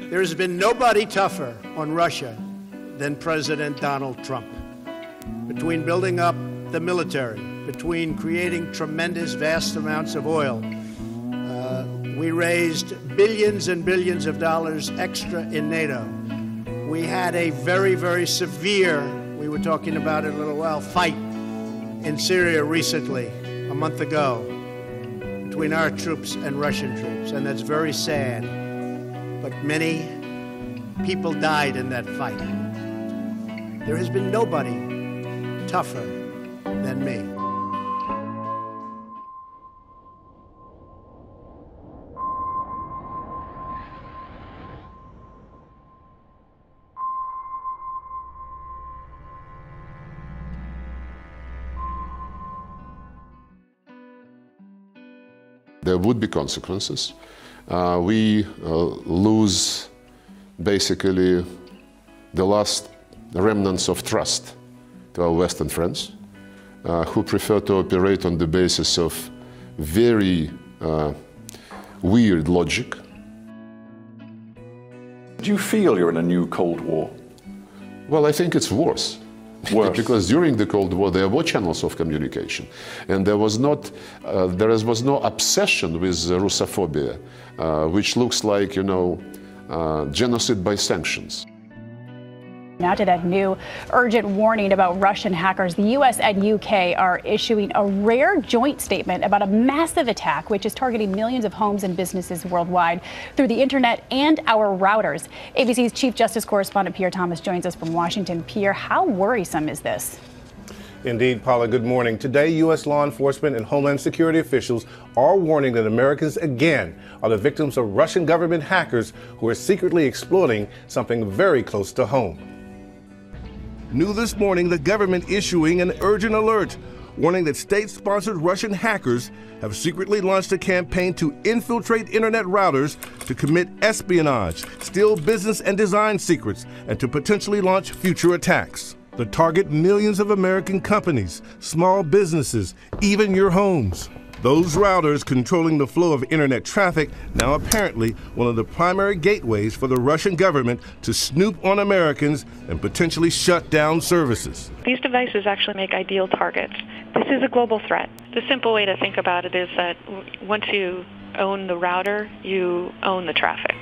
There has been nobody tougher on Russia than President Donald Trump. Between building up the military, between creating tremendous, vast amounts of oil, we raised billions and billions of dollars extra in NATO. We had a very, very severe, we were talking about it a little while, fight in Syria recently, a month ago, between our troops and Russian troops, and that's very sad. But many people died in that fight. There has been nobody tougher than me. There would be consequences. We lose basically the last remnants of trust to our Western friends, who prefer to operate on the basis of very weird logic. Do you feel you're in a new Cold War? Well, I think it's worse. Worse. Because during the Cold War there were channels of communication, and there was no obsession with Russophobia, which looks like, you know, genocide by sanctions. Now to that new urgent warning about Russian hackers. The U.S. and U.K. are issuing a rare joint statement about a massive attack which is targeting millions of homes and businesses worldwide through the internet and our routers. ABC's Chief Justice correspondent Pierre Thomas joins us from Washington. Pierre, how worrisome is this? Indeed, Paula, good morning. Today, U.S. law enforcement and Homeland Security officials are warning that Americans again are the victims of Russian government hackers who are secretly exploiting something very close to home. New this morning, the government issuing an urgent alert, warning that state-sponsored Russian hackers have secretly launched a campaign to infiltrate internet routers to commit espionage, steal business and design secrets, and to potentially launch future attacks. They target millions of American companies, small businesses, even your homes. Those routers controlling the flow of internet traffic, now apparently one of the primary gateways for the Russian government to snoop on Americans and potentially shut down services. These devices actually make ideal targets. This is a global threat. The simple way to think about it is that once you own the router, you own the traffic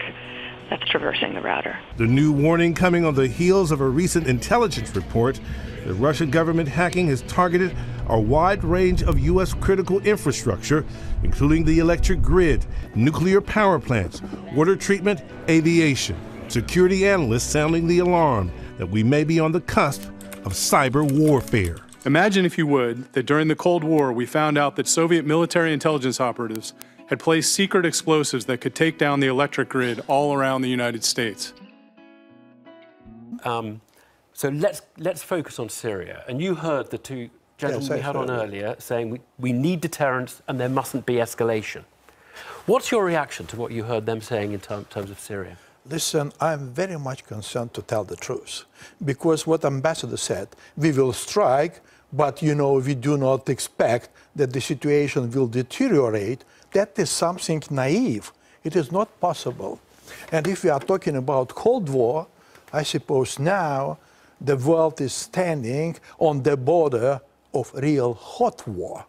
that's traversing the router. The new warning coming on the heels of a recent intelligence report that Russian government hacking has targeted a wide range of U.S. critical infrastructure, including the electric grid, nuclear power plants, water treatment, aviation. Security analysts sounding the alarm that we may be on the cusp of cyber warfare. Imagine, if you would, that during the Cold War we found out that Soviet military intelligence operatives had placed secret explosives that could take down the electric grid all around the United States. So let's focus on Syria. And you heard the two gentlemen we had on earlier saying we need deterrence and there mustn't be escalation. What's your reaction to what you heard them saying in terms of Syria? Listen, I'm very much concerned, to tell the truth, because what Ambassador said, we will strike, but, you know, we do not expect that the situation will deteriorate. That is something naive. It is not possible. And if we are talking about Cold War, I suppose now the world is standing on the border of real hot war.